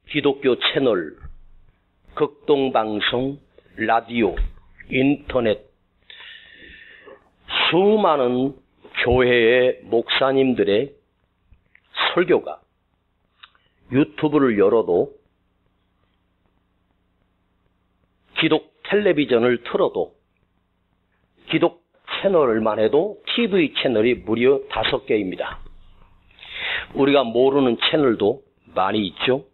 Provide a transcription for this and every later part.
기독교 채널, 극동방송, 라디오, 인터넷, 수많은 교회의 목사님들의 설교가 유튜브를 열어도 기독 텔레비전을 틀어도 기독 채널만 해도 TV 채널이 무려 5개입니다. 우리가 모르는 채널도 많이 있죠.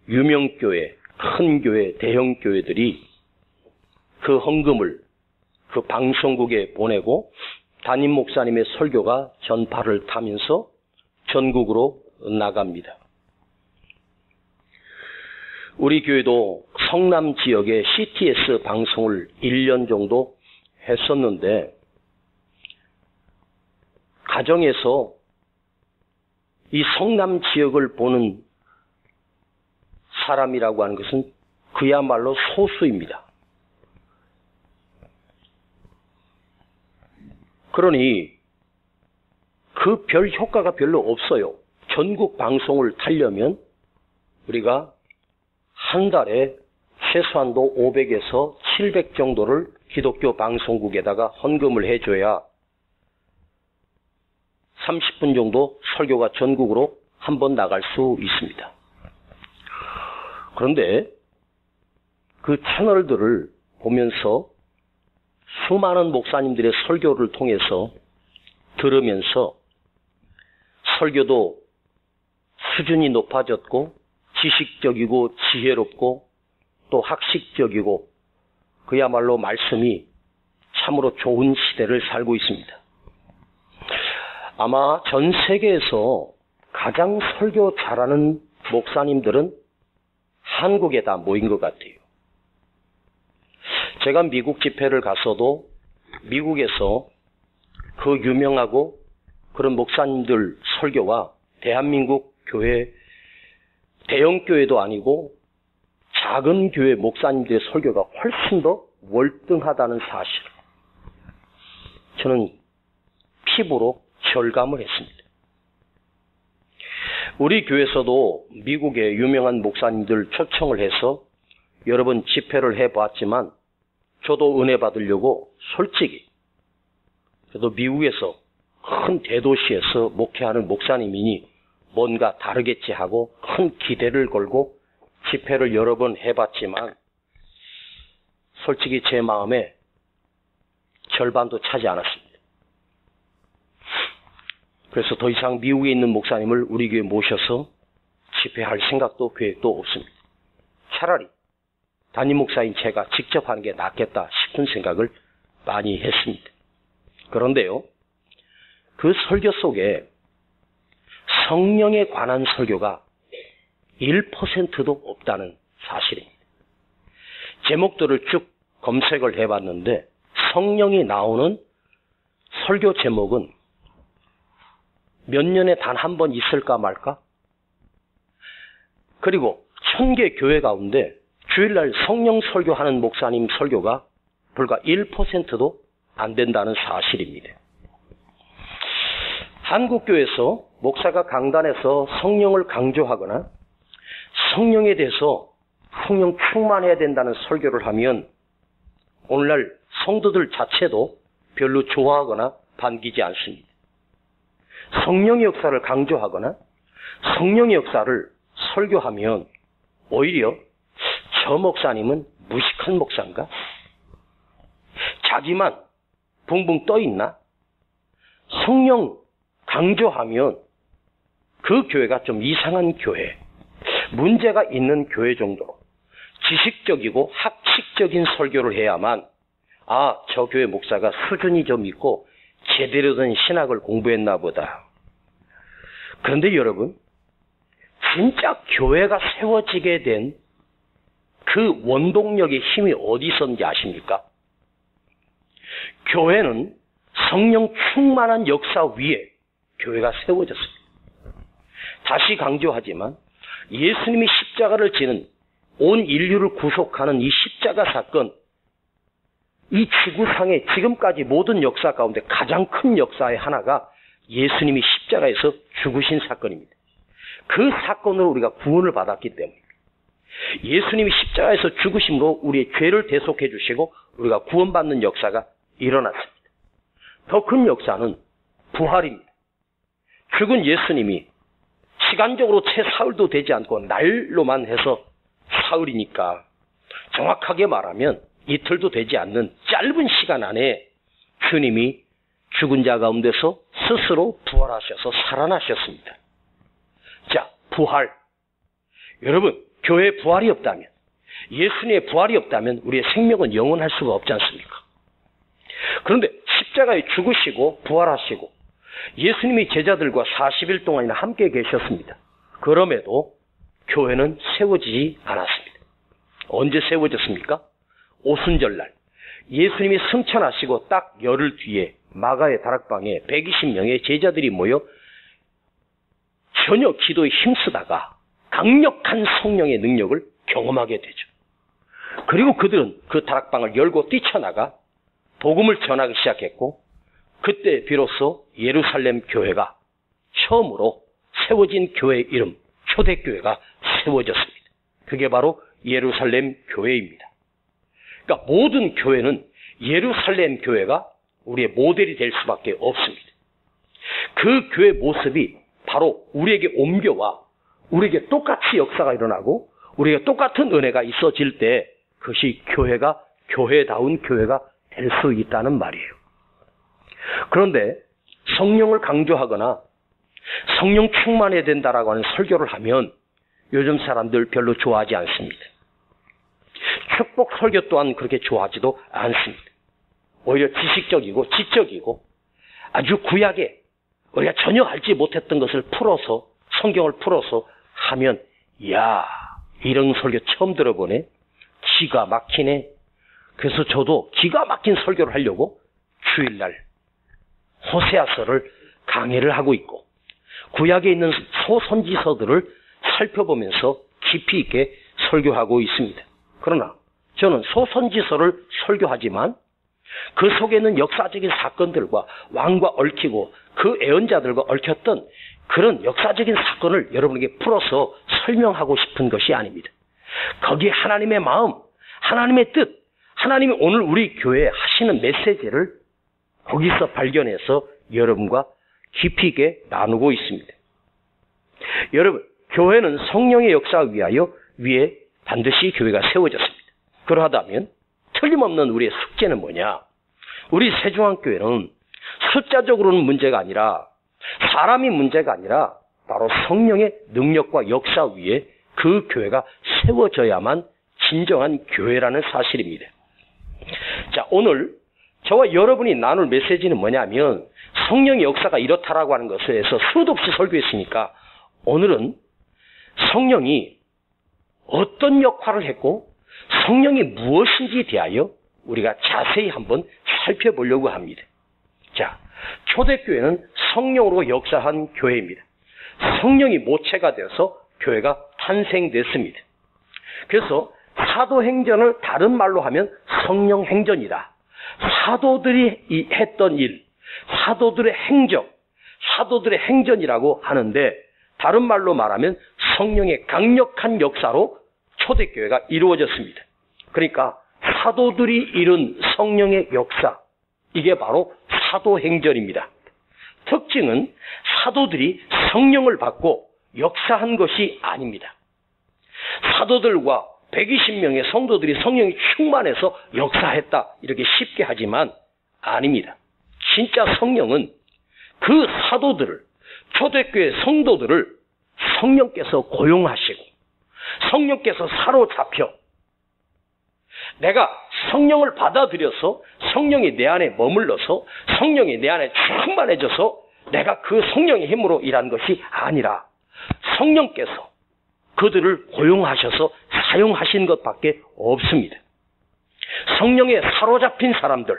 유명교회, 큰 교회, 대형 교회들이 그 헌금을 그 방송국에 보내고 담임 목사님의 설교가 전파를 타면서 전국으로 나갑니다. 우리 교회도 성남 지역에 CTS 방송을 1년 정도 했었는데, 가정에서 이 성남 지역을 보는 사람이라고 하는 것은 그야말로 소수입니다. 그러니 그 별 효과가 별로 없어요. 전국 방송을 타려면 우리가 한 달에 최소한도 500에서 700 정도를 기독교 방송국에다가 헌금을 해줘야 30분 정도 설교가 전국으로 한 번 나갈 수 있습니다. 그런데 그 채널들을 보면서 수많은 목사님들의 설교를 통해서 들으면서 설교도 수준이 높아졌고 지식적이고 지혜롭고 또 학식적이고 그야말로 말씀이 참으로 좋은 시대를 살고 있습니다. 아마 전 세계에서 가장 설교 잘하는 목사님들은 한국에 다 모인 것 같아요. 제가 미국 집회를 갔어도 미국에서 그 유명하고 그런 목사님들 설교와 대한민국 교회, 대형 교회도 아니고 작은 교회 목사님들의 설교가 훨씬 더 월등하다는 사실을 저는 피부로 절감을 했습니다. 우리 교회에서도 미국의 유명한 목사님들 초청을 해서 여러 번 집회를 해봤지만 저도 은혜 받으려고 솔직히 저도 미국에서 큰 대도시에서 목회하는 목사님이니 뭔가 다르겠지 하고 큰 기대를 걸고 집회를 여러 번 해봤지만 솔직히 제 마음에 절반도 차지 않았습니다. 그래서 더 이상 미국에 있는 목사님을 우리 교회에 모셔서 집회할 생각도 계획도 없습니다. 차라리 담임 목사인 제가 직접 하는 게 낫겠다 싶은 생각을 많이 했습니다. 그런데요, 그 설교 속에 성령에 관한 설교가 1%도 없다는 사실입니다. 제목들을 쭉 검색을 해봤는데 성령이 나오는 설교 제목은 몇 년에 단 한 번 있을까 말까? 그리고 1000개 교회 가운데 주일날 성령 설교하는 목사님 설교가 불과 1%도 안 된다는 사실입니다. 한국교회에서 목사가 강단에서 성령을 강조하거나 성령에 대해서 성령 충만해야 된다는 설교를 하면 오늘날 성도들 자체도 별로 좋아하거나 반기지 않습니다. 성령의 역사를 강조하거나 성령의 역사를 설교하면 오히려 저 목사님은 무식한 목사인가? 자기만 붕붕 떠 있나? 성령 강조하면 그 교회가 좀 이상한 교회, 문제가 있는 교회 정도로 지식적이고 학식적인 설교를 해야만 저 교회 목사가 수준이 좀 있고 제대로 된 신학을 공부했나 보다. 그런데 여러분, 진짜 교회가 세워지게 된 그 원동력의 힘이 어디 있었는지 아십니까? 교회는 성령 충만한 역사 위에 교회가 세워졌습니다. 다시 강조하지만 예수님이 십자가를 지는 온 인류를 구속하는 이 십자가 사건, 이 지구상의 지금까지 모든 역사 가운데 가장 큰 역사의 하나가 예수님이 십자가에서 죽으신 사건입니다. 그 사건으로 우리가 구원을 받았기 때문입니다. 예수님이 십자가에서 죽으심으로 우리의 죄를 대속해 주시고 우리가 구원받는 역사가 일어났습니다. 더 큰 역사는 부활입니다. 죽은 예수님이 시간적으로 채 사흘도 되지 않고 날로만 해서 사흘이니까 정확하게 말하면 이틀도 되지 않는 짧은 시간 안에 주님이 죽은 자 가운데서 스스로 부활하셔서 살아나셨습니다. 자, 부활. 여러분, 교회에 부활이 없다면, 예수님의 부활이 없다면 우리의 생명은 영원할 수가 없지 않습니까? 그런데 십자가에 죽으시고 부활하시고 예수님이 제자들과 40일 동안이나 함께 계셨습니다. 그럼에도 교회는 세워지지 않았습니다. 언제 세워졌습니까? 오순절날 예수님이 승천하시고 딱 열흘 뒤에 마가의 다락방에 120명의 제자들이 모여 전혀 기도에 힘쓰다가 강력한 성령의 능력을 경험하게 되죠. 그리고 그들은 그 다락방을 열고 뛰쳐나가 복음을 전하기 시작했고 그때 비로소 예루살렘 교회가 처음으로 세워진 교회의 이름 초대교회가 세워졌습니다. 그게 바로 예루살렘 교회입니다. 그러니까 모든 교회는 예루살렘 교회가 우리의 모델이 될 수밖에 없습니다. 그 교회 모습이 바로 우리에게 옮겨와 우리에게 똑같이 역사가 일어나고 우리에게 똑같은 은혜가 있어질 때 그것이 교회가 교회다운 교회가 될 수 있다는 말이에요. 그런데 성령을 강조하거나 성령 충만해야 된다라고 하는 설교를 하면 요즘 사람들 별로 좋아하지 않습니다. 축복 설교 또한 그렇게 좋아하지도 않습니다. 오히려 지식적이고 지적이고 아주 구약에 우리가 전혀 알지 못했던 것을 풀어서 성경을 풀어서 하면 야 이런 설교 처음 들어보네. 기가 막히네. 그래서 저도 기가 막힌 설교를 하려고 주일날 호세아서를 강의를 하고 있고 구약에 있는 소선지서들을 살펴보면서 깊이 있게 설교하고 있습니다. 그러나 저는 소선지서를 설교하지만 그 속에는 역사적인 사건들과 왕과 얽히고 그 예언자들과 얽혔던 그런 역사적인 사건을 여러분에게 풀어서 설명하고 싶은 것이 아닙니다. 거기에 하나님의 마음, 하나님의 뜻, 하나님이 오늘 우리 교회에 하시는 메시지를 거기서 발견해서 여러분과 깊이 있게 나누고 있습니다. 여러분, 교회는 성령의 역사를 위하여 위에 반드시 교회가 세워졌습니다. 그러하다면 틀림없는 우리의 숙제는 뭐냐? 우리 세종한교회는 숫자적으로는 문제가 아니라 사람이 문제가 아니라 바로 성령의 능력과 역사 위에 그 교회가 세워져야만 진정한 교회라는 사실입니다. 자, 오늘 저와 여러분이 나눌 메시지는 뭐냐면 성령의 역사가 이렇다라고 하는 것에 대해서 수도 없이 설교했으니까 오늘은 성령이 어떤 역할을 했고 성령이 무엇인지에 대하여 우리가 자세히 한번 살펴보려고 합니다. 자, 초대교회는 성령으로 역사한 교회입니다. 성령이 모체가 되어서 교회가 탄생됐습니다. 그래서 사도행전을 다른 말로 하면 성령행전이다. 사도들이 했던 일, 사도들의 행적, 사도들의 행전이라고 하는데 다른 말로 말하면 성령의 강력한 역사로 초대교회가 이루어졌습니다. 그러니까 사도들이 이룬 성령의 역사, 이게 바로 사도행전입니다. 특징은 사도들이 성령을 받고 역사한 것이 아닙니다. 사도들과 120명의 성도들이 성령이 충만해서 역사했다 이렇게 쉽게 하지만 아닙니다. 진짜 성령은 그 사도들을, 초대교회 성도들을 성령께서 고용하시고 성령께서 사로잡혀 내가 성령을 받아들여서 성령이 내 안에 머물러서 성령이 내 안에 충만해져서 내가 그 성령의 힘으로 일한 것이 아니라 성령께서 그들을 고용하셔서 사용하신 것밖에 없습니다. 성령에 사로잡힌 사람들,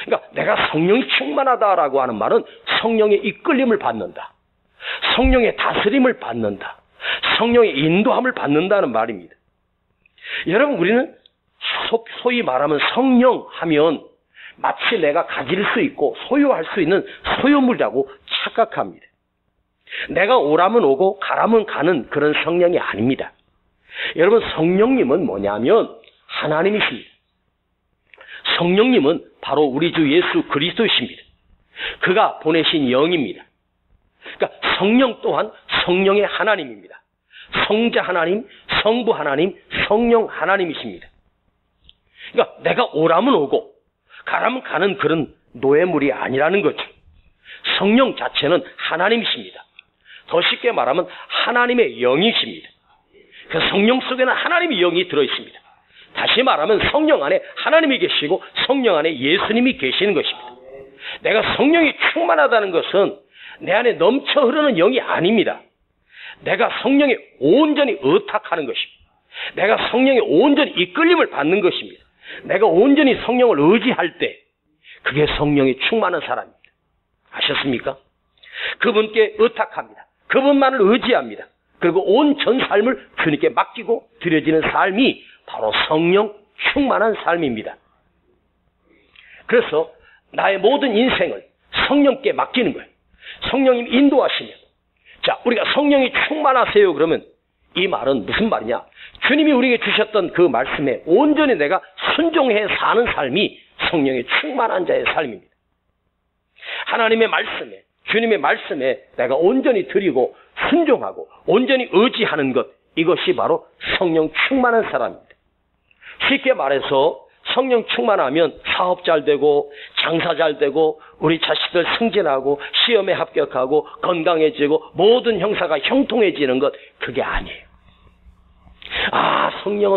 그러니까 내가 성령이 충만하다라고 하는 말은 성령의 이끌림을 받는다. 성령의 다스림을 받는다. 성령의 인도함을 받는다는 말입니다. 여러분, 우리는 소위 말하면 성령 하면 마치 내가 가질 수 있고 소유할 수 있는 소유물이라고 착각합니다. 내가 오라면 오고 가라면 가는 그런 성령이 아닙니다. 여러분, 성령님은 뭐냐면 하나님이십니다. 성령님은 바로 우리 주 예수 그리스도이십니다. 그가 보내신 영입니다. 그러니까 성령 또한 성령의 하나님입니다. 성자 하나님, 성부 하나님, 성령 하나님이십니다. 그러니까 내가 오라면 오고 가라면 가는 그런 노예물이 아니라는 거죠. 성령 자체는 하나님이십니다. 더 쉽게 말하면 하나님의 영이십니다. 그 성령 속에는 하나님의 영이 들어있습니다. 다시 말하면 성령 안에 하나님이 계시고 성령 안에 예수님이 계시는 것입니다. 내가 성령이 충만하다는 것은 내 안에 넘쳐 흐르는 영이 아닙니다. 내가 성령에 온전히 의탁하는 것입니다. 내가 성령에 온전히 이끌림을 받는 것입니다. 내가 온전히 성령을 의지할 때 그게 성령이 충만한 사람입니다. 아셨습니까? 그분께 의탁합니다. 그분만을 의지합니다. 그리고 온 전 삶을 주님께 맡기고 드려지는 삶이 바로 성령 충만한 삶입니다. 그래서 나의 모든 인생을 성령께 맡기는 거예요. 성령님 인도하시면. 자, 우리가 성령이 충만하세요 그러면 이 말은 무슨 말이냐? 주님이 우리에게 주셨던 그 말씀에 온전히 내가 순종해 사는 삶이 성령이 충만한 자의 삶입니다. 하나님의 말씀에, 주님의 말씀에 내가 온전히 드리고 순종하고 온전히 의지하는 것, 이것이 바로 성령 충만한 사람입니다. 쉽게 말해서 성령 충만하면 사업 잘 되고 장사 잘 되고 우리 자식들 승진하고 시험에 합격하고 건강해지고 모든 형사가 형통해지는 것, 그게 아니에요.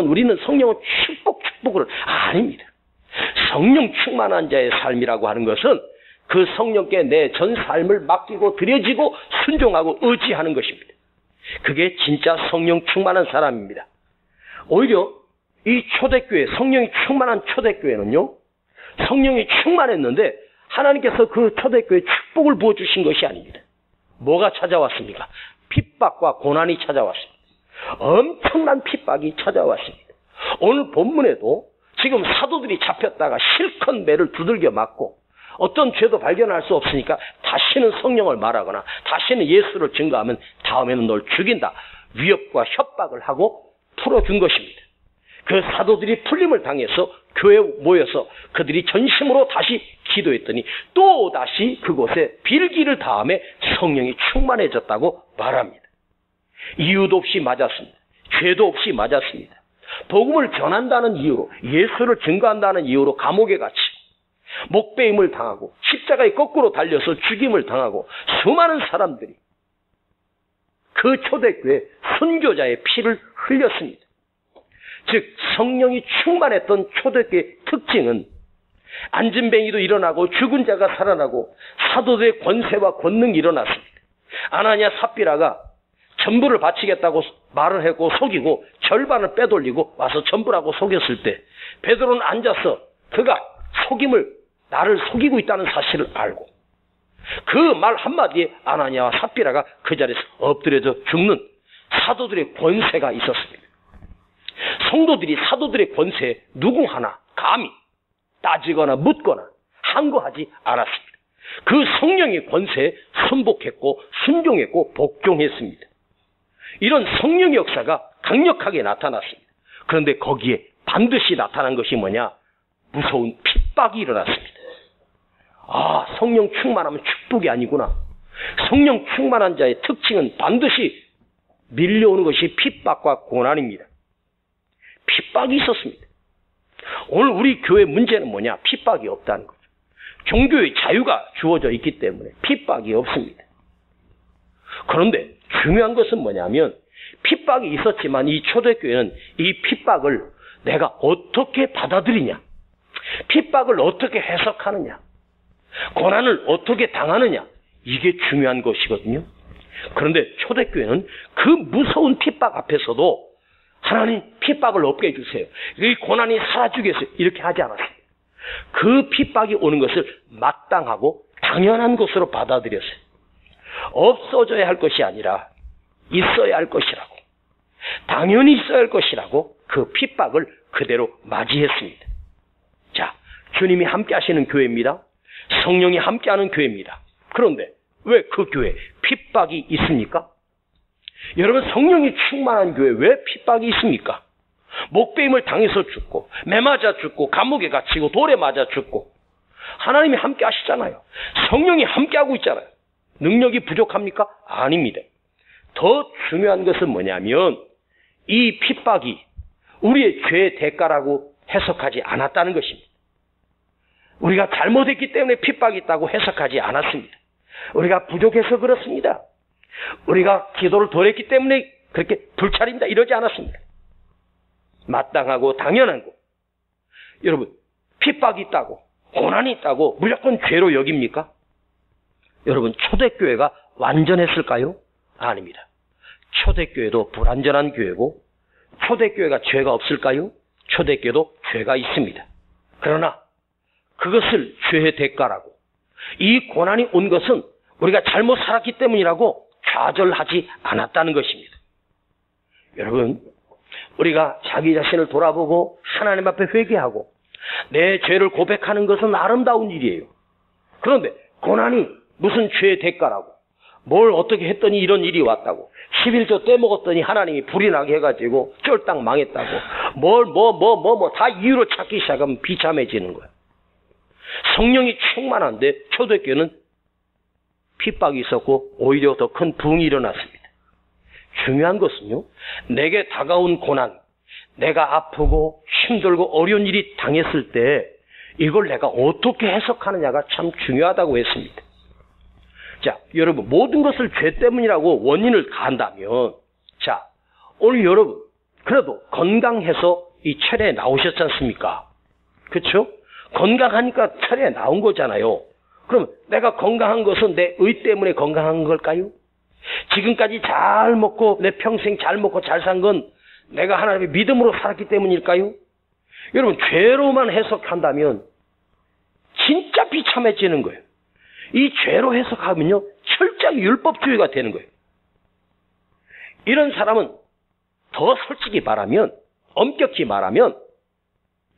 우리는 성령은 축복을 아닙니다. 성령 충만한 자의 삶이라고 하는 것은 그 성령께 내 전 삶을 맡기고 드려지고 순종하고 의지하는 것입니다. 그게 진짜 성령 충만한 사람입니다. 오히려 이 초대교회, 성령이 충만한 초대교회는요, 성령이 충만했는데 하나님께서 그 초대교회에 축복을 부어주신 것이 아닙니다. 뭐가 찾아왔습니까? 핍박과 고난이 찾아왔습니다. 엄청난 핍박이 찾아왔습니다. 오늘 본문에도 지금 사도들이 잡혔다가 실컷 매를 두들겨 맞고 어떤 죄도 발견할 수 없으니까 다시는 성령을 말하거나 다시는 예수를 증거하면 다음에는 널 죽인다, 위협과 협박을 하고 풀어준 것입니다. 그 사도들이 풀림을 당해서 교회에 모여서 그들이 전심으로 다시 기도했더니 또 다시 그곳에 빌기를 다음에 성령이 충만해졌다고 말합니다. 이유도 없이 맞았습니다. 죄도 없이 맞았습니다. 복음을 전한다는 이유로, 예수를 증거한다는 이유로 감옥에 갇히고 목배임을 당하고 십자가에 거꾸로 달려서 죽임을 당하고 수많은 사람들이 그 초대교회 순교자의 피를 흘렸습니다. 즉 성령이 충만했던 초대교회의 특징은 안진뱅이도 일어나고 죽은 자가 살아나고 사도들의 권세와 권능이 일어났습니다. 아나니아 삽비라가 전부를 바치겠다고 말을 했고 속이고 절반을 빼돌리고 와서 전부라고 속였을 때 베드로는 앉아서 그가 나를 속이고 있다는 사실을 알고 그 말 한마디에 아나니아와 삽비라가 그 자리에서 엎드려져 죽는 사도들의 권세가 있었습니다. 성도들이 사도들의 권세에 누구 하나 감히 따지거나 묻거나 항거하지 않았습니다. 그 성령의 권세에 순복했고 순종했고 복종했습니다. 이런 성령의 역사가 강력하게 나타났습니다. 그런데 거기에 반드시 나타난 것이 뭐냐? 무서운 핍박이 일어났습니다. 성령 충만하면 축복이 아니구나. 성령 충만한 자의 특징은 반드시 밀려오는 것이 핍박과 고난입니다. 핍박이 있었습니다. 오늘 우리 교회 문제는 뭐냐? 핍박이 없다는 거죠. 종교의 자유가 주어져 있기 때문에 핍박이 없습니다. 그런데 중요한 것은 뭐냐면 핍박이 있었지만 이 초대교회는 이 핍박을 내가 어떻게 받아들이냐, 핍박을 어떻게 해석하느냐, 고난을 어떻게 당하느냐, 이게 중요한 것이거든요. 그런데 초대교회는 그 무서운 핍박 앞에서도 하나님 핍박을 없게 해주세요, 이 고난이 사라지게 해주세요, 이렇게 하지 않았어요. 그 핍박이 오는 것을 마땅하고 당연한 것으로 받아들였어요. 없어져야 할 것이 아니라 있어야 할 것이라고, 당연히 있어야 할 것이라고 그 핍박을 그대로 맞이했습니다. 자, 주님이 함께 하시는 교회입니다. 성령이 함께하는 교회입니다. 그런데 왜 그 교회 핍박이 있습니까? 여러분, 성령이 충만한 교회 왜 핍박이 있습니까? 목배임을 당해서 죽고, 매 맞아 죽고, 감옥에 갇히고, 돌에 맞아 죽고. 하나님이 함께 하시잖아요. 성령이 함께 하고 있잖아요. 능력이 부족합니까? 아닙니다. 더 중요한 것은 뭐냐면 이 핍박이 우리의 죄의 대가라고 해석하지 않았다는 것입니다. 우리가 잘못했기 때문에 핍박이 있다고 해석하지 않았습니다. 우리가 부족해서 그렇습니다. 우리가 기도를 덜 했기 때문에 그렇게 불찰입니다. 이러지 않았습니다. 마땅하고 당연한 거. 여러분, 핍박이 있다고, 고난이 있다고 무조건 죄로 여깁니까? 여러분, 초대교회가 완전했을까요? 아닙니다. 초대교회도 불완전한 교회고, 초대교회가 죄가 없을까요? 초대교회도 죄가 있습니다. 그러나 그것을 죄의 대가라고, 이 고난이 온 것은 우리가 잘못 살았기 때문이라고 좌절하지 않았다는 것입니다. 여러분, 우리가 자기 자신을 돌아보고 하나님 앞에 회개하고 내 죄를 고백하는 것은 아름다운 일이에요. 그런데 고난이 무슨 죄의 대가라고, 뭘 어떻게 했더니 이런 일이 왔다고, 11조 떼먹었더니 하나님이 불이 나게 해가지고 쫄딱 망했다고, 다 이유로 찾기 시작하면 비참해지는 거야. 성령이 충만한데 초대교회는 핍박이 있었고 오히려 더 큰 부흥이 일어났습니다. 중요한 것은요, 내게 다가온 고난, 내가 아프고 힘들고 어려운 일이 당했을 때 이걸 내가 어떻게 해석하느냐가 참 중요하다고 했습니다. 자, 여러분, 모든 것을 죄 때문이라고 원인을 가한다면, 자, 오늘 여러분 그래도 건강해서 이 철회에 나오셨지 않습니까? 그렇죠? 건강하니까 철회에 나온 거잖아요. 그럼 내가 건강한 것은 내 의 때문에 건강한 걸까요? 지금까지 잘 먹고 내 평생 잘 먹고 잘 산 건 내가 하나님의 믿음으로 살았기 때문일까요? 여러분, 죄로만 해석한다면 진짜 비참해지는 거예요. 이 죄로 해석하면요, 철저히 율법주의가 되는 거예요. 이런 사람은 더 솔직히 말하면, 엄격히 말하면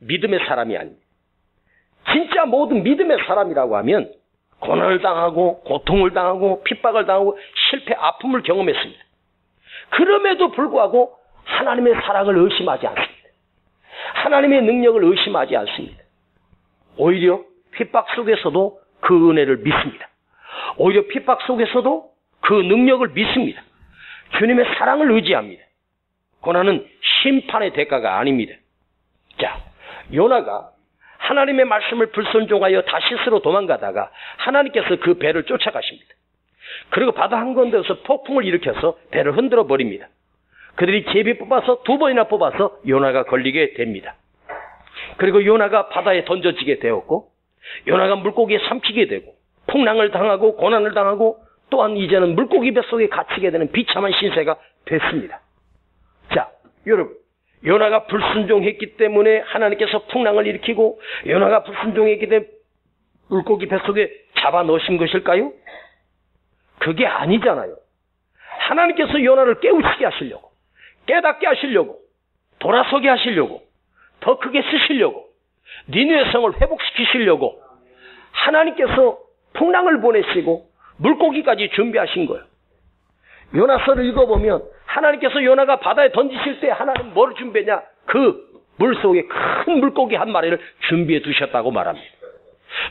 믿음의 사람이 아닙니다. 진짜 모든 믿음의 사람이라고 하면 고난을 당하고 고통을 당하고 핍박을 당하고 실패, 아픔을 경험했습니다. 그럼에도 불구하고 하나님의 사랑을 의심하지 않습니다. 하나님의 능력을 의심하지 않습니다. 오히려 핍박 속에서도 그 은혜를 믿습니다. 오히려 핍박 속에서도 그 능력을 믿습니다. 주님의 사랑을 의지합니다. 고난은 심판의 대가가 아닙니다. 자, 요나가 하나님의 말씀을 불순종하여 다시스로 도망가다가 하나님께서 그 배를 쫓아가십니다. 그리고 바다 한가운데서 폭풍을 일으켜서 배를 흔들어 버립니다. 그들이 제비 뽑아서 2번이나 뽑아서 요나가 걸리게 됩니다. 그리고 요나가 바다에 던져지게 되었고, 요나가 물고기에 삼키게 되고, 풍랑을 당하고 고난을 당하고, 또한 이제는 물고기 뱃속에 갇히게 되는 비참한 신세가 됐습니다. 자, 여러분, 요나가 불순종했기 때문에 하나님께서 풍랑을 일으키고, 요나가 불순종했기 때문에 물고기 뱃속에 잡아 넣으신 것일까요? 그게 아니잖아요. 하나님께서 요나를 깨우치게 하시려고, 깨닫게 하시려고, 돌아서게 하시려고, 더 크게 쓰시려고, 니느웨 성을 회복시키시려고 하나님께서 풍랑을 보내시고 물고기까지 준비하신 거예요. 요나서를 읽어보면 하나님께서 요나가 바다에 던지실 때 하나님 뭘 준비했냐? 그 물속에 큰 물고기 한 마리를 준비해 두셨다고 말합니다.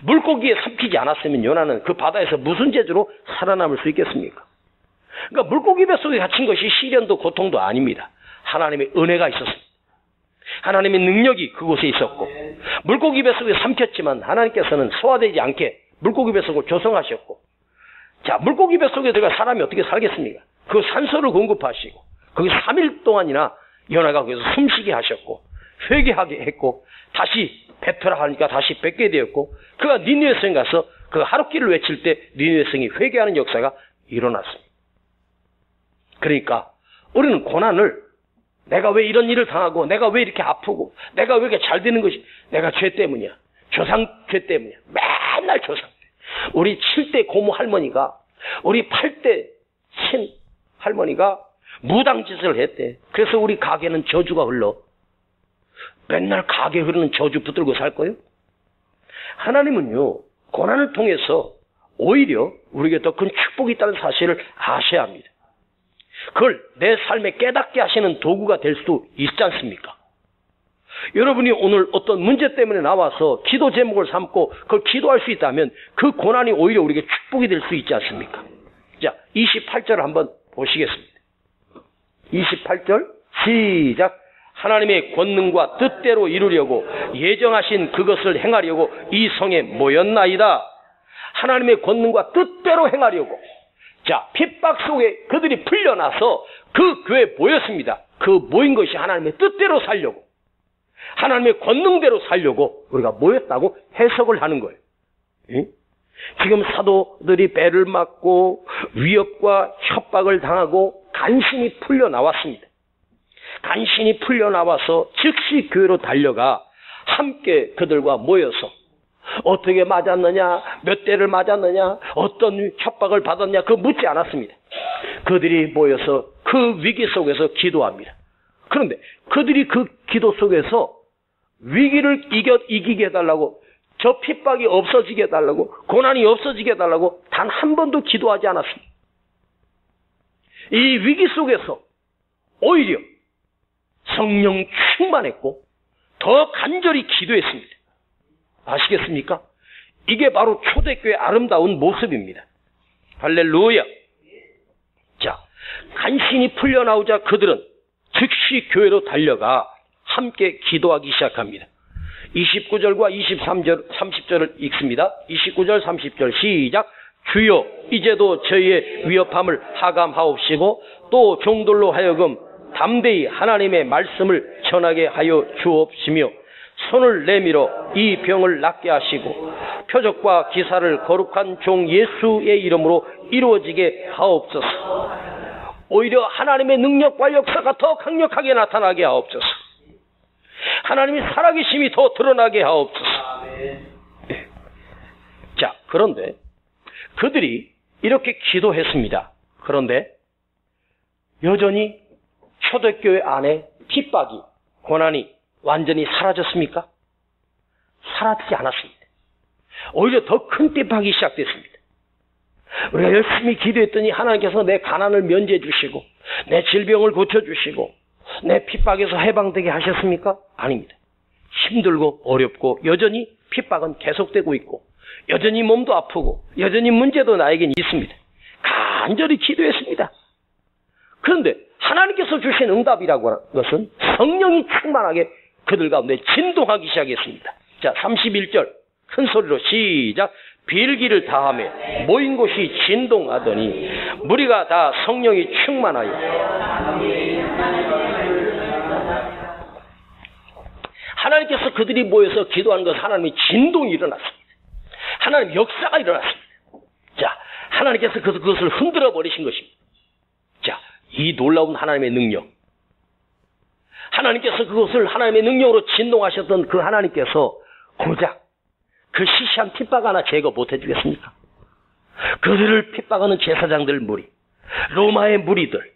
물고기에 삼키지 않았으면 요나는 그 바다에서 무슨 재주로 살아남을 수 있겠습니까? 그러니까 물고기 뱃속에 갇힌 것이 시련도 고통도 아닙니다. 하나님의 은혜가 있었습니다. 하나님의 능력이 그곳에 있었고, 물고기 뱃속에 삼켰지만 하나님께서는 소화되지 않게 물고기 뱃속을 조성하셨고, 자, 물고기 뱃속에 들어가 사람이 어떻게 살겠습니까? 그 산소를 공급하시고, 거기 3일 동안이나 요나가 거기서 숨쉬게 하셨고, 회개하게 했고, 다시 뱉으라 하니까 다시 뱉게 되었고, 그가 니느웨 성에 가서 그 하룻길을 외칠 때 니느웨 성이 회개하는 역사가 일어났습니다. 그러니까 우리는 고난을 내가 왜 이런 일을 당하고, 내가 왜 이렇게 아프고, 내가 왜 이렇게 잘 되는 것이 내가 죄 때문이야, 조상 죄 때문이야, 맨날 조상. 우리 7대 고모 할머니가, 우리 8대 친 할머니가 무당짓을 했대. 그래서 우리 가게는 저주가 흘러. 맨날 가게 흐르는 저주 붙들고 살 거예요? 하나님은요, 고난을 통해서 오히려 우리에게 더 큰 축복이 있다는 사실을 아셔야 합니다. 그걸 내 삶에 깨닫게 하시는 도구가 될 수도 있지 않습니까? 여러분이 오늘 어떤 문제 때문에 나와서 기도 제목을 삼고 그걸 기도할 수 있다면 그 고난이 오히려 우리에게 축복이 될 수 있지 않습니까? 자, 28절을 한번 보시겠습니다. 28절 시작. 하나님의 권능과 뜻대로 이루려고 예정하신 그것을 행하려고 이 성에 모였나이다. 하나님의 권능과 뜻대로 행하려고. 자, 핍박 속에 그들이 풀려나서 그 교회에 모였습니다. 그 모인 것이 하나님의 뜻대로 살려고, 하나님의 권능대로 살려고 우리가 모였다고 해석을 하는 거예요. 지금 사도들이 배를 맞고 위협과 협박을 당하고 간신히 풀려나왔습니다. 간신히 풀려나와서 즉시 교회로 달려가 함께 그들과 모여서 어떻게 맞았느냐, 몇 대를 맞았느냐, 어떤 협박을 받았냐, 그거 묻지 않았습니다. 그들이 모여서 그 위기 속에서 기도합니다. 그런데 그들이 그 기도 속에서 위기를 이기게 해달라고, 저 핍박이 없어지게 해달라고, 고난이 없어지게 해달라고 단 한 번도 기도하지 않았습니다. 이 위기 속에서 오히려 성령 충만했고 더 간절히 기도했습니다. 아시겠습니까? 이게 바로 초대교회의 아름다운 모습입니다. 할렐루야. 자, 간신히 풀려나오자 그들은 즉시 교회로 달려가 함께 기도하기 시작합니다. 29절과 23절, 30절을 읽습니다. 29절, 30절 시작. 주여, 이제도 저희의 위협함을 하감하옵시고 또 종들로 하여금 담대히 하나님의 말씀을 전하게 하여 주옵시며 손을 내밀어 이 병을 낫게 하시고 표적과 기사를 거룩한 종 예수의 이름으로 이루어지게 하옵소서. 오히려 하나님의 능력과 역사가 더 강력하게 나타나게 하옵소서. 하나님의 살아계심이 더 드러나게 하옵소서. 자, 그런데 그들이 이렇게 기도했습니다. 그런데 여전히 초대교회 안에 핍박이, 고난이 완전히 사라졌습니까? 사라지지 않았습니다. 오히려 더 큰 핍박이 시작됐습니다. 우리가 열심히 기도했더니 하나님께서 내 가난을 면제해 주시고 내 질병을 고쳐주시고 내 핍박에서 해방되게 하셨습니까? 아닙니다. 힘들고 어렵고 여전히 핍박은 계속되고 있고 여전히 몸도 아프고 여전히 문제도 나에겐 있습니다. 간절히 기도했습니다. 그런데 하나님께서 주신 응답이라고 하는 것은 성령이 충만하게 그들 가운데 진동하기 시작했습니다. 자, 31절 큰 소리로 시작. 빌기를 다하며 모인 곳이 진동하더니 무리가 다 성령이 충만하여 하나님께서 그들이 모여서 기도하는 것은 하나님의 진동이 일어났습니다. 하나님의 역사가 일어났습니다. 자, 하나님께서 그것을 흔들어 버리신 것입니다. 자, 이 놀라운 하나님의 능력, 하나님께서 그것을 하나님의 능력으로 진동하셨던 그 하나님께서 고작 그 시시한 핍박 하나 제거 못해 주겠습니까? 그들을 핍박하는 제사장들 무리, 로마의 무리들,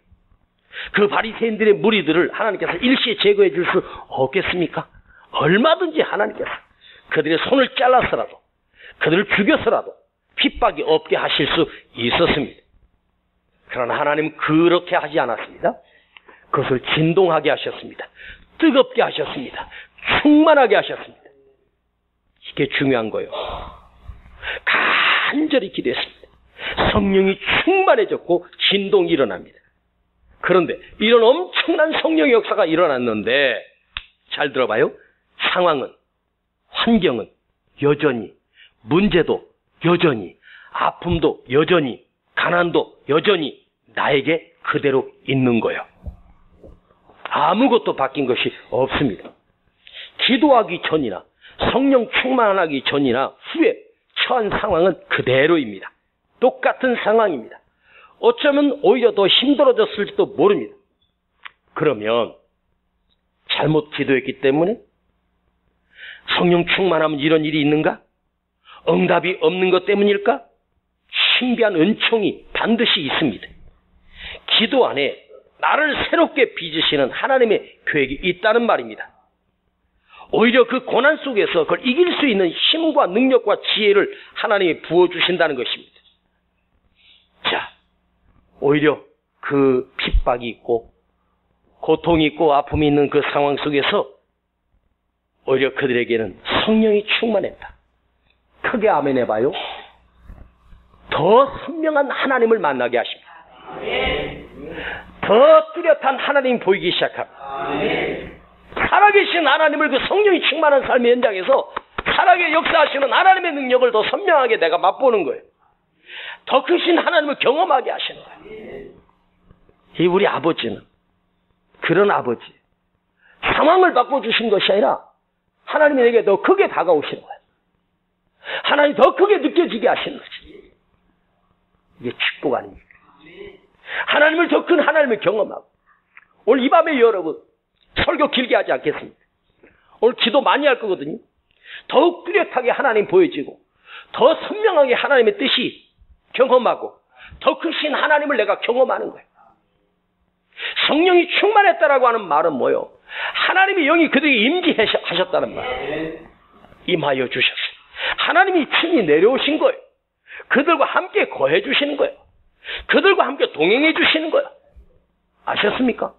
그 바리새인들의 무리들을 하나님께서 일시에 제거해 줄 수 없겠습니까? 얼마든지 하나님께서 그들의 손을 잘라서라도 그들을 죽여서라도 핍박이 없게 하실 수 있었습니다. 그러나 하나님은 그렇게 하지 않았습니다. 그것을 진동하게 하셨습니다. 뜨겁게 하셨습니다. 충만하게 하셨습니다. 이게 중요한 거예요. 간절히 기도했습니다. 성령이 충만해졌고 진동이 일어납니다. 그런데 이런 엄청난 성령의 역사가 일어났는데 잘 들어봐요. 상황은, 환경은 여전히, 문제도 여전히, 아픔도 여전히, 가난도 여전히 나에게 그대로 있는 거예요. 아무것도 바뀐 것이 없습니다. 기도하기 전이나 성령 충만하기 전이나 후에 처한 상황은 그대로입니다. 똑같은 상황입니다. 어쩌면 오히려 더 힘들어졌을지도 모릅니다. 그러면 잘못 기도했기 때문에 성령 충만하면 이런 일이 있는가? 응답이 없는 것 때문일까? 신비한 은총이 반드시 있습니다. 기도 안에 나를 새롭게 빚으시는 하나님의 계획이 있다는 말입니다. 오히려 그 고난 속에서 그걸 이길 수 있는 힘과 능력과 지혜를 하나님이 부어주신다는 것입니다. 자, 오히려 그 핍박이 있고 고통이 있고 아픔이 있는 그 상황 속에서 오히려 그들에게는 성령이 충만했다. 크게 아멘 해봐요. 더 선명한 하나님을 만나게 하십니다. 더 뚜렷한 하나님이 보이기 시작합니다. 살아계신 하나님을 그 성령이 충만한 삶의 현장에서 살아계 역사하시는 하나님의 능력을 더 선명하게 내가 맛보는 거예요. 더 크신 하나님을 경험하게 하시는 거예요. 이 우리 아버지는 그런 아버지. 상황을 바꿔주신 것이 아니라 하나님이 내게 더 크게 다가오시는 거예요. 하나님이 더 크게 느껴지게 하시는 거지. 이게 축복 아닙니까? 하나님을 더 큰 하나님을 경험하고 오늘 이 밤에 여러분 설교 길게 하지 않겠습니다. 오늘 기도 많이 할 거거든요. 더욱 뚜렷하게 하나님 보여지고 더 선명하게 하나님의 뜻이 경험하고 더 크신 하나님을 내가 경험하는 거예요. 성령이 충만했다라고 하는 말은 뭐요? 하나님의 영이 그들에게 임재하셨다는 말. 임하여 주셨어요. 하나님이 친히 내려오신 거예요. 그들과 함께 거해 주시는 거예요. 그들과 함께 동행해 주시는 거예요. 아셨습니까?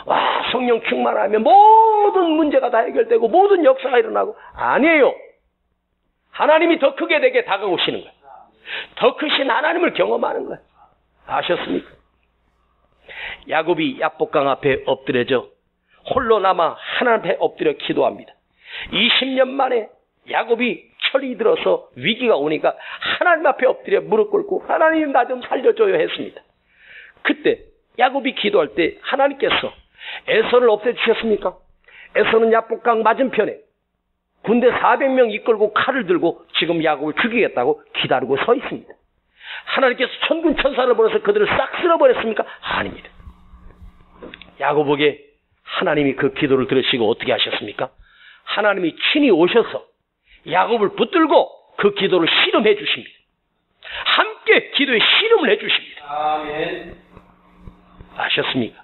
와, 성령 충만하면 모든 문제가 다 해결되고 모든 역사가 일어나고 아니에요. 하나님이 더 크게 내게 다가오시는 거예요. 더 크신 하나님을 경험하는 거예요. 아셨습니까? 야곱이 야복강 앞에 엎드려져 홀로 남아 하나님 앞에 엎드려 기도합니다. 20년 만에 야곱이 철이 들어서 위기가 오니까 하나님 앞에 엎드려 무릎 꿇고 하나님 나 좀 살려줘요 했습니다. 그때 야곱이 기도할 때 하나님께서 에서를 없애주셨습니까? 에서는 야복강 맞은편에 군대 400명 이끌고 칼을 들고 지금 야곱을 죽이겠다고 기다리고 서 있습니다. 하나님께서 천군 천사를 보내서 그들을 싹 쓸어버렸습니까? 아닙니다. 야곱에게 하나님이 그 기도를 들으시고 어떻게 하셨습니까? 하나님이 친히 오셔서 야곱을 붙들고 그 기도를 씨름해 주십니다. 함께 기도에 씨름을 해 주십니다. 아멘. 아셨습니까?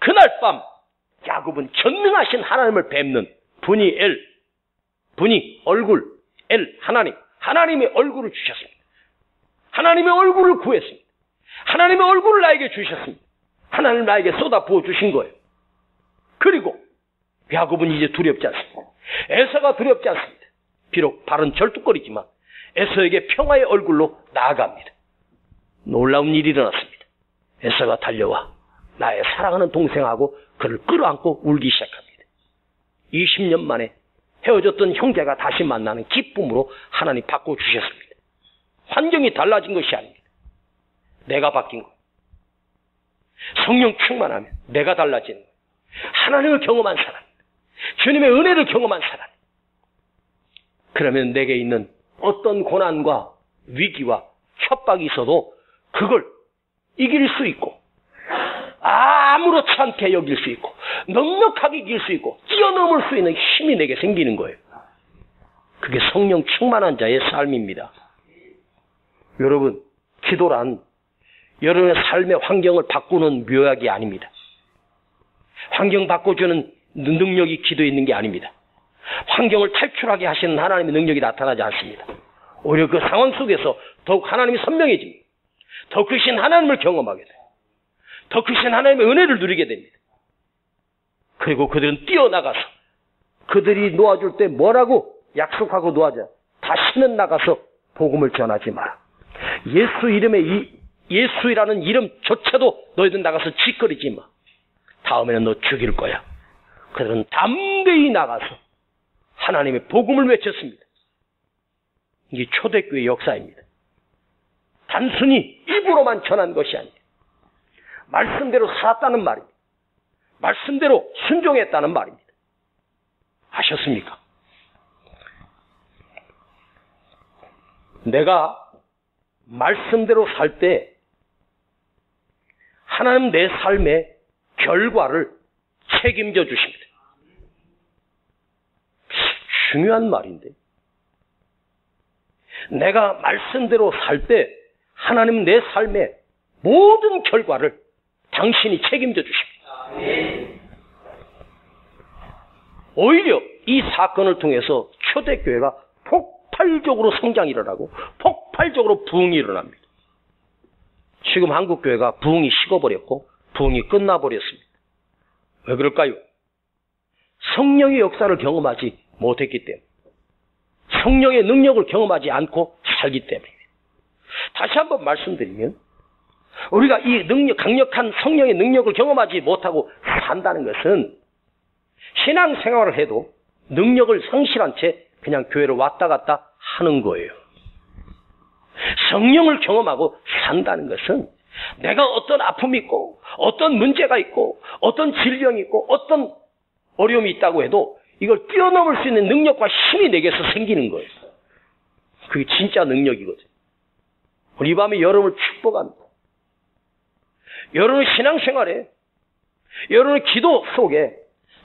그날 밤 야곱은 전능하신 하나님을 뵙는 분이 얼굴, 하나님의 얼굴을 주셨습니다. 하나님의 얼굴을 구했습니다. 하나님의 얼굴을 나에게 주셨습니다. 하나님 나에게 쏟아 부어 주신 거예요. 그리고 야곱은 이제 두렵지 않습니다. 에서가 두렵지 않습니다. 비록 발은 절뚝거리지만 에서에게 평화의 얼굴로 나아갑니다. 놀라운 일이 일어났습니다. 에서가 달려와 나의 사랑하는 동생하고 그를 끌어안고 울기 시작합니다. 20년 만에 헤어졌던 형제가 다시 만나는 기쁨으로 하나님 바꿔주셨습니다. 환경이 달라진 것이 아닙니다. 내가 바뀐 거예요. 성령 충만하면 내가 달라지는 거예요. 하나님을 경험한 사람, 주님의 은혜를 경험한 사람. 그러면 내게 있는 어떤 고난과 위기와 협박이 있어도 그걸 이길 수 있고 아무렇지 않게 여길 수 있고 넉넉하게 이길 수 있고 뛰어넘을 수 있는 힘이 내게 생기는 거예요. 그게 성령 충만한 자의 삶입니다. 여러분, 기도란 여러분의 삶의 환경을 바꾸는 묘약이 아닙니다. 환경 바꿔주는 능력이 기도에 있는 게 아닙니다. 환경을 탈출하게 하시는 하나님의 능력이 나타나지 않습니다. 오히려 그 상황 속에서 더욱 하나님이 선명해집니다. 더 크신 하나님을 경험하게 돼요. 더 크신 하나님의 은혜를 누리게 됩니다. 그리고 그들은 뛰어나가서 그들이 놓아줄 때 뭐라고 약속하고 놓아줘? 다시는 나가서 복음을 전하지 마라. 예수이라는 이름조차도 너희들 나가서 짓거리지 마. 다음에는 너 죽일 거야. 그들은 담대히 나가서 하나님의 복음을 외쳤습니다. 이게 초대교회 역사입니다. 단순히 입으로만 전한 것이 아니에요. 말씀대로 살았다는 말입니다. 말씀대로 순종했다는 말입니다. 아셨습니까? 내가 말씀대로 살 때 하나님 내 삶의 결과를 책임져 주십니다. 중요한 말인데, 내가 말씀대로 살 때 하나님 내 삶의 모든 결과를 당신이 책임져 주십니다. 오히려 이 사건을 통해서 초대교회가 폭발적으로 성장이 일어나고 폭발적으로 부흥이 일어납니다. 지금 한국교회가 부흥이 식어버렸고 부흥이 끝나버렸습니다. 왜 그럴까요? 성령의 역사를 경험하지 못했기 때문에, 성령의 능력을 경험하지 않고 살기 때문에. 다시 한번 말씀드리면 우리가 이 강력한 성령의 능력을 경험하지 못하고 산다는 것은 신앙생활을 해도 능력을 상실한 채 그냥 교회를 왔다 갔다 하는 거예요. 성령을 경험하고 산다는 것은 내가 어떤 아픔이 있고 어떤 문제가 있고 어떤 질병이 있고 어떤 어려움이 있다고 해도 이걸 뛰어넘을 수 있는 능력과 힘이 내게서 생기는 거예요. 그게 진짜 능력이거든요. 우리 밤에 여러분을 축복합니다. 여러분의 신앙생활에, 여러분의 기도 속에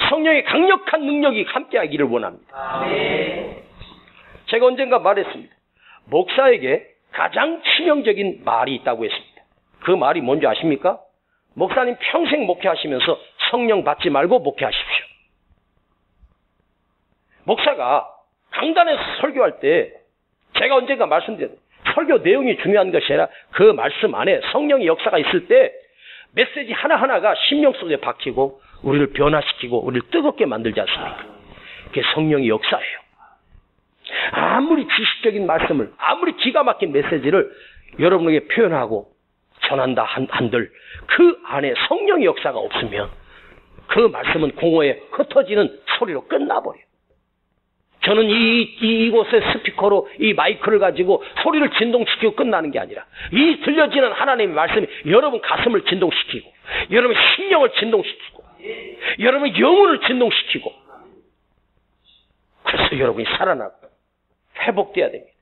성령의 강력한 능력이 함께하기를 원합니다. 아멘. 제가 언젠가 말했습니다. 목사에게 가장 치명적인 말이 있다고 했습니다. 그 말이 뭔지 아십니까? 목사님 평생 목회하시면서 성령 받지 말고 목회하십시오. 목사가 강단에서 설교할 때 제가 언젠가 말씀드렸는데 설교 내용이 중요한 것이 아니라 그 말씀 안에 성령의 역사가 있을 때 메시지 하나하나가 심령 속에 박히고 우리를 변화시키고 우리를 뜨겁게 만들지 않습니까? 그게 성령의 역사예요. 아무리 지식적인 말씀을, 아무리 기가 막힌 메시지를 여러분에게 표현하고 전한다 한들 그 안에 성령의 역사가 없으면 그 말씀은 공허에 흩어지는 소리로 끝나버려요. 저는 이곳의 스피커로 이 마이크를 가지고 소리를 진동시키고 끝나는 게 아니라 이 들려지는 하나님의 말씀이 여러분 가슴을 진동시키고 여러분 심령을 진동시키고 여러분 영혼을 진동시키고 그래서 여러분이 살아나고 회복돼야 됩니다.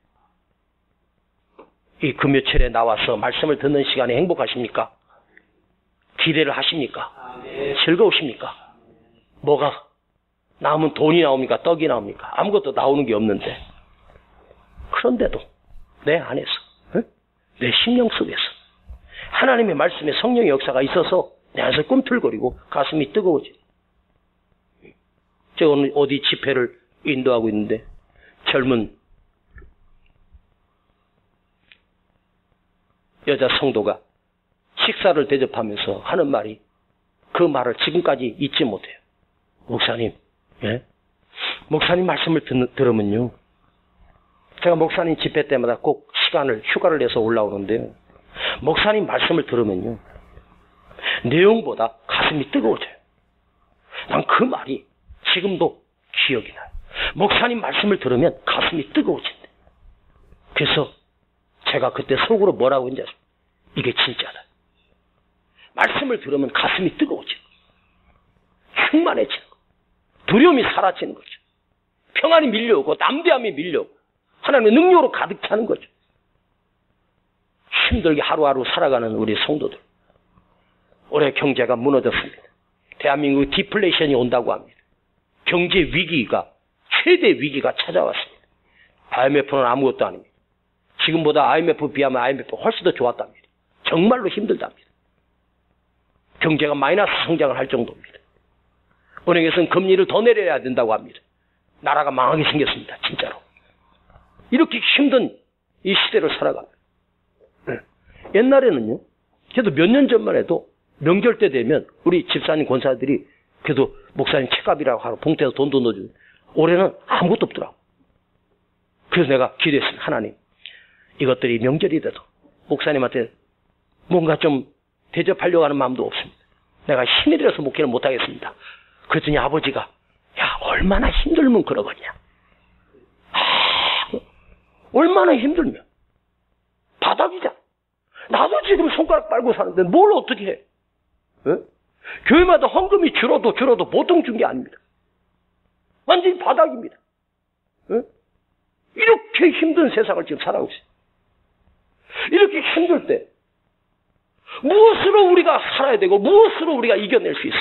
이 금요철에 나와서 말씀을 듣는 시간에 행복하십니까? 기대를 하십니까? 즐거우십니까? 뭐가 나오면 돈이 나옵니까? 떡이 나옵니까? 아무것도 나오는 게 없는데 그런데도 내 안에서 내 심령 속에서 하나님의 말씀에 성령의 역사가 있어서 내 안에서 꿈틀거리고 가슴이 뜨거워지고 제가 오늘 어디 집회를 인도하고 있는데 젊은 여자 성도가 식사를 대접하면서 하는 말이 그 말을 지금까지 잊지 못해요. 목사님, 예? 목사님 말씀을 들으면요. 제가 목사님 집회 때마다 꼭 휴가를 내서 올라오는데요. 목사님 말씀을 들으면요. 내용보다 가슴이 뜨거워져요. 난 그 말이 지금도 기억이 나요. 목사님 말씀을 들으면 가슴이 뜨거워진대. 그래서 제가 그때 속으로 뭐라고 했는지 아십니까? 이게 진짜다. 말씀을 들으면 가슴이 뜨거워지고 충만해지는 거. 두려움이 사라지는 거죠. 평안이 밀려오고 담대함이 밀려오고 하나님의 능력으로 가득 차는 거죠. 힘들게 하루하루 살아가는 우리 성도들. 올해 경제가 무너졌습니다. 대한민국 디플레이션이 온다고 합니다. 경제 위기가 최대 위기가 찾아왔습니다. IMF는 아무것도 아닙니다. 지금보다 IMF 비하면 IMF가 훨씬 더 좋았답니다. 정말로 힘들답니다. 경제가 마이너스 성장을 할 정도입니다. 은행에서는 금리를 더 내려야 된다고 합니다. 나라가 망하게 생겼습니다. 진짜로. 이렇게 힘든 이 시대를 살아갑니다. 옛날에는요. 그래도 몇 년 전만 해도 명절 때 되면 우리 집사님 권사들이 그래도 목사님 책값이라고 하러 봉투에서 돈도 넣어주고 올해는 아무것도 없더라고. 그래서 내가 기도했습니다. 하나님, 이것들이 명절이 돼도 목사님한테 뭔가 좀 대접하려고 하는 마음도 없습니다. 내가 힘이 들어서 목회를 못하겠습니다. 그랬더니 아버지가 야 얼마나 힘들면 그러겠냐. 얼마나 힘들면 바닥이잖아. 나도 지금 손가락 빨고 사는데 뭘 어떻게 해. 에? 교회마다 헌금이 줄어도 보통 준 게 아닙니다. 완전히 바닥입니다. 에? 이렇게 힘든 세상을 지금 살아가고 있어요. 이렇게 힘들 때 무엇으로 우리가 살아야 되고 무엇으로 우리가 이겨낼 수 있어?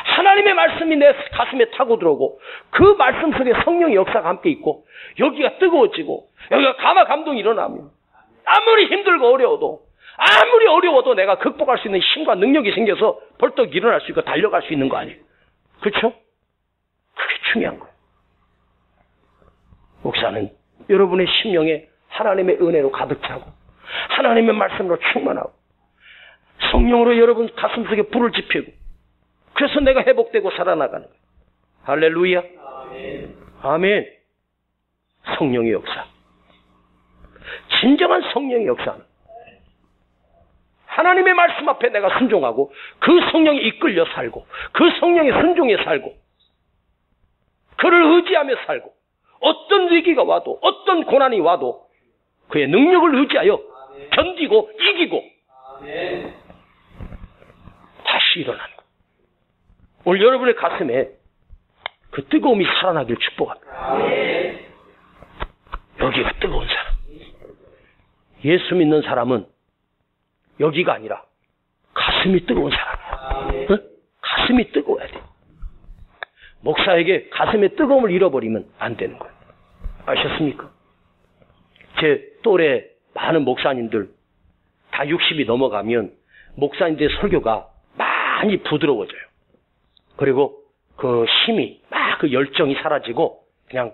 하나님의 말씀이 내 가슴에 타고 들어오고 그 말씀 속에 성령의 역사가 함께 있고 여기가 뜨거워지고 여기가 감동이 일어나면 아무리 힘들고 아무리 어려워도 내가 극복할 수 있는 힘과 능력이 생겨서 벌떡 일어날 수 있고 달려갈 수 있는 거 아니에요? 그렇죠? 중요한 거예요. 목사는 여러분의 심령에 하나님의 은혜로 가득 차고 하나님의 말씀으로 충만하고 성령으로 여러분 가슴속에 불을 지피고 그래서 내가 회복되고 살아나가는 거예요. 할렐루야. 아멘. 아멘. 성령의 역사. 진정한 성령의 역사는 하나님의 말씀 앞에 내가 순종하고 그 성령에 이끌려 살고 그 성령에 순종해 살고 그를 의지하며 살고 어떤 위기가 와도 어떤 고난이 와도 그의 능력을 의지하여 견디고 이기고 다시 일어나는 것. 오늘 여러분의 가슴에 그 뜨거움이 살아나길 축복합니다. 여기가 뜨거운 사람. 예수 믿는 사람은 여기가 아니라 가슴이 뜨거운 사람이야. 응? 가슴이 뜨거워야 돼. 목사에게 가슴의 뜨거움을 잃어버리면 안 되는 거예요. 아셨습니까? 제 또래 많은 목사님들 다 60이 넘어가면 목사님들의 설교가 많이 부드러워져요. 그리고 그 힘이 막 그 열정이 사라지고 그냥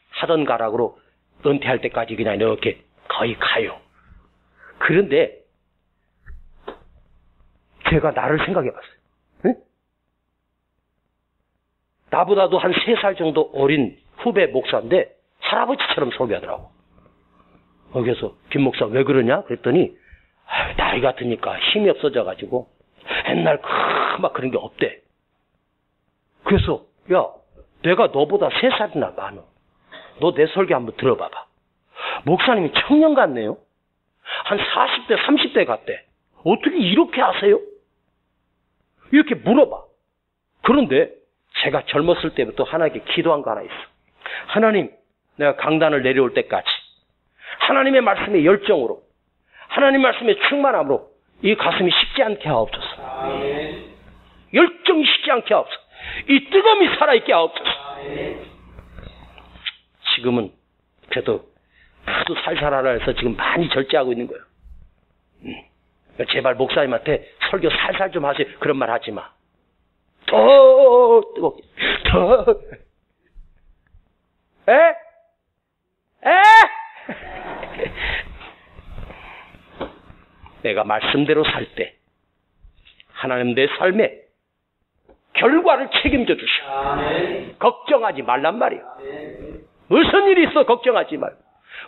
하던 가락으로 은퇴할 때까지 그냥 이렇게 거의 가요. 그런데 제가 나를 생각해 봤어요. 응? 나보다도 한 3살 정도 어린 후배 목사인데 할아버지처럼 설교하더라고. 그래서 김 목사 왜 그러냐? 그랬더니 나이가 드니까 힘이 없어져가지고 옛날 막 그런 게 없대. 그래서 야 내가 너보다 3살이나 많아. 너 내 설교 한번 들어봐봐. 목사님이 청년 같네요. 한 40대 30대 같대. 어떻게 이렇게 하세요? 이렇게 물어봐. 그런데 제가 젊었을 때부터 하나님께 기도한 거 하나 있어. 하나님, 내가 강단을 내려올 때까지 하나님의 말씀의 열정으로 하나님 말씀의 충만함으로 이 가슴이 식지 않게 하옵소서. 열정이 식지 않게 하옵소서. 이 뜨거움이 살아있게 하옵소서. 지금은 그래도 나도 살살하라 해서 지금 많이 절제하고 있는 거예요. 제발 목사님한테 설교 살살 좀 하세요. 그런 말 하지 마. 더 뜨겁게. 더. 에? 내가 말씀대로 살 때 하나님 내 삶에 결과를 책임져 주셔. 걱정하지 말란 말이야. 무슨 일이 있어 걱정하지 말고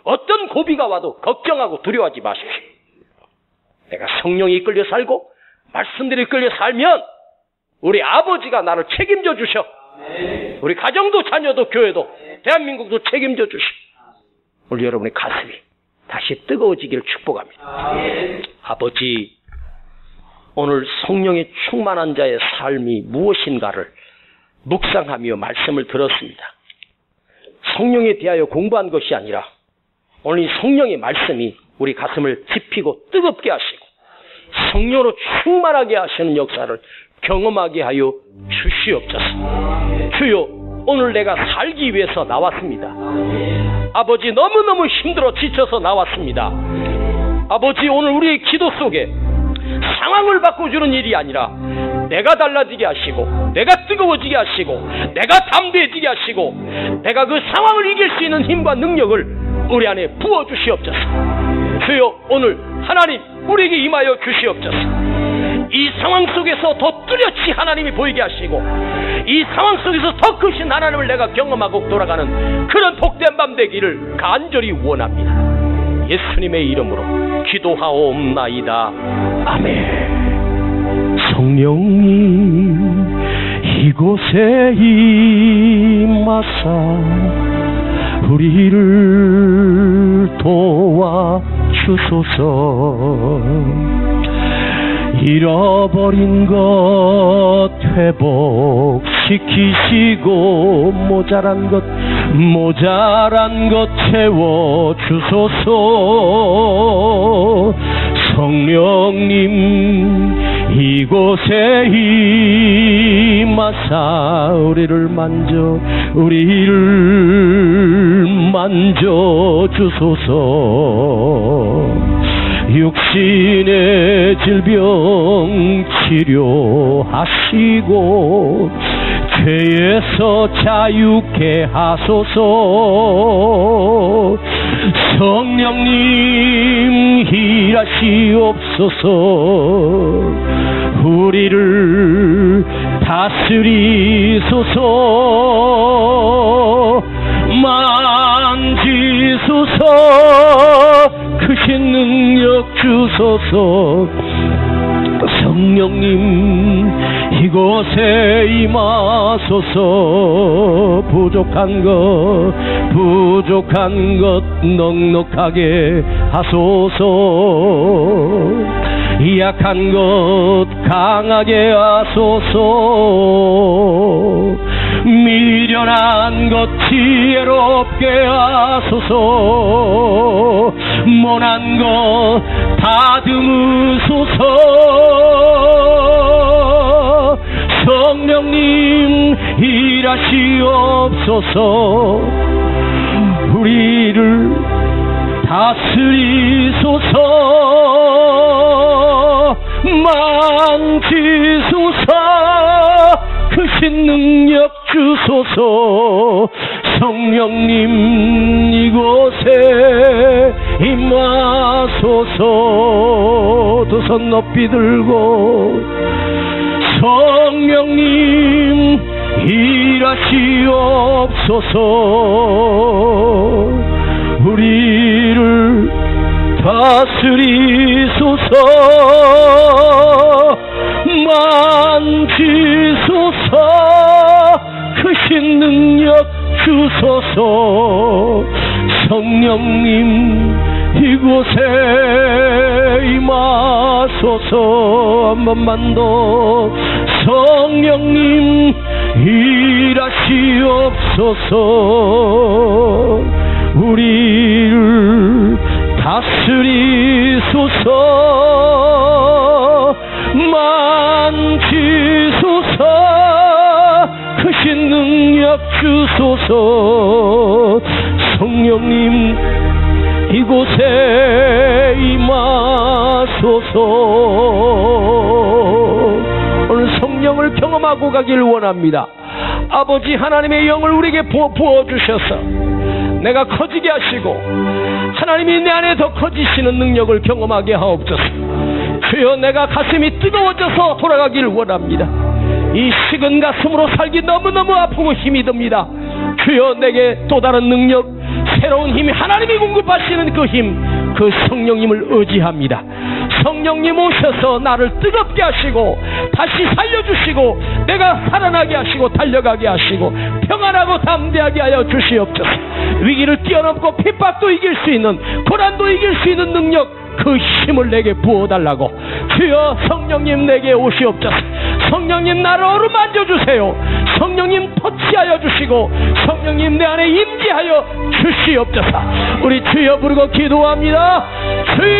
어떤 고비가 와도 걱정하고 두려워하지 마십시오. 내가 성령이 이끌려 살고 말씀대로 이끌려 살면 우리 아버지가 나를 책임져 주셔. 우리 가정도 자녀도 교회도 대한민국도 책임져 주셔. 우리 여러분의 가슴이 다시 뜨거워지기를 축복합니다. 아버지, 오늘 성령의 충만한 자의 삶이 무엇인가를 묵상하며 말씀을 들었습니다. 성령에 대하여 공부한 것이 아니라 오늘 이 성령의 말씀이 우리 가슴을 지피고 뜨겁게 하시고 성령으로 충만하게 하시는 역사를 경험하게 하여 주시옵소서. 주여, 오늘 내가 살기 위해서 나왔습니다. 아버지, 너무너무 힘들어 지쳐서 나왔습니다. 아버지, 오늘 우리의 기도 속에 상황을 바꿔주는 일이 아니라 내가 달라지게 하시고 내가 뜨거워지게 하시고 내가 담대해지게 하시고 내가 그 상황을 이길 수 있는 힘과 능력을 우리 안에 부어주시옵소서. 주여, 오늘 하나님 우리에게 임하여 주시옵소서. 이 상황 속에서 더 뚜렷이 하나님이 보이게 하시고 이 상황 속에서 더 크신 하나님을 내가 경험하고 돌아가는 그런 복된 밤 되기를 간절히 원합니다. 예수님의 이름으로 기도하옵나이다. 아멘. 성령님 이곳에 임하사 우리를 도와주소서. 잃어버린 것 회복시키시고 모자란 것 채워주소서. 성령님 이곳에 임하사 우리를 만져주소서. 육신의 질병 치료하시고 죄에서 자유케 하소서. 성령님 일하시옵소서. 우리를 다스리소서. 만지소서. 크신 능력 주소서. 성령님 이곳에 임하소서. 부족한 것 넉넉하게 하소서. 약한 것 강하게 하소서. 미련한 것 지혜롭게 하소서. 모난 것 다듬으소서. 성령님 일하시옵소서. 우리를 다스리소서. 만지소서. 크신 능력 주소서. 성령님 이곳에 임하소서. 두 손 높이 들고 성령님 일하시옵소서. 우리를 다스리소서. 만지소서. 크신 능력 주소서. 성령님 이곳에 임하소서. 한 번만 더. 성령님 일하시옵소서. 우리를 다스리소서. 만지소서. 크신 능력 주소서. 성령님 이곳에 임하소서. 오늘 성령을 경험하고 가길 원합니다. 아버지 하나님의 영을 우리에게 부어주셔서 내가 커지게 하시고 하나님이 내 안에 더 커지시는 능력을 경험하게 하옵소서. 주여, 내가 가슴이 뜨거워져서 돌아가길 원합니다. 이 식은 가슴으로 살기 너무너무 아프고 힘이 듭니다. 주여, 내게 또 다른 능력, 새로운 힘이 하나님이 공급하시는 그 힘, 그 성령님을 의지합니다. 성령님 오셔서 나를 뜨겁게 하시고 다시 살려주시고 내가 살아나게 하시고 달려가게 하시고 평안하고 담대하게 하여 주시옵소서. 위기를 뛰어넘고 핍박도 이길 수 있는, 고난도 이길 수 있는 능력, 그 힘을 내게 부어달라고. 주여, 성령님 내게 오시옵소서. 성령님 나를 어루만져 주세요. 성령님 터치하여 주시고 성령님 내 안에 임재하여 주시옵소서. 우리 주여 부르고 기도합니다. 주여.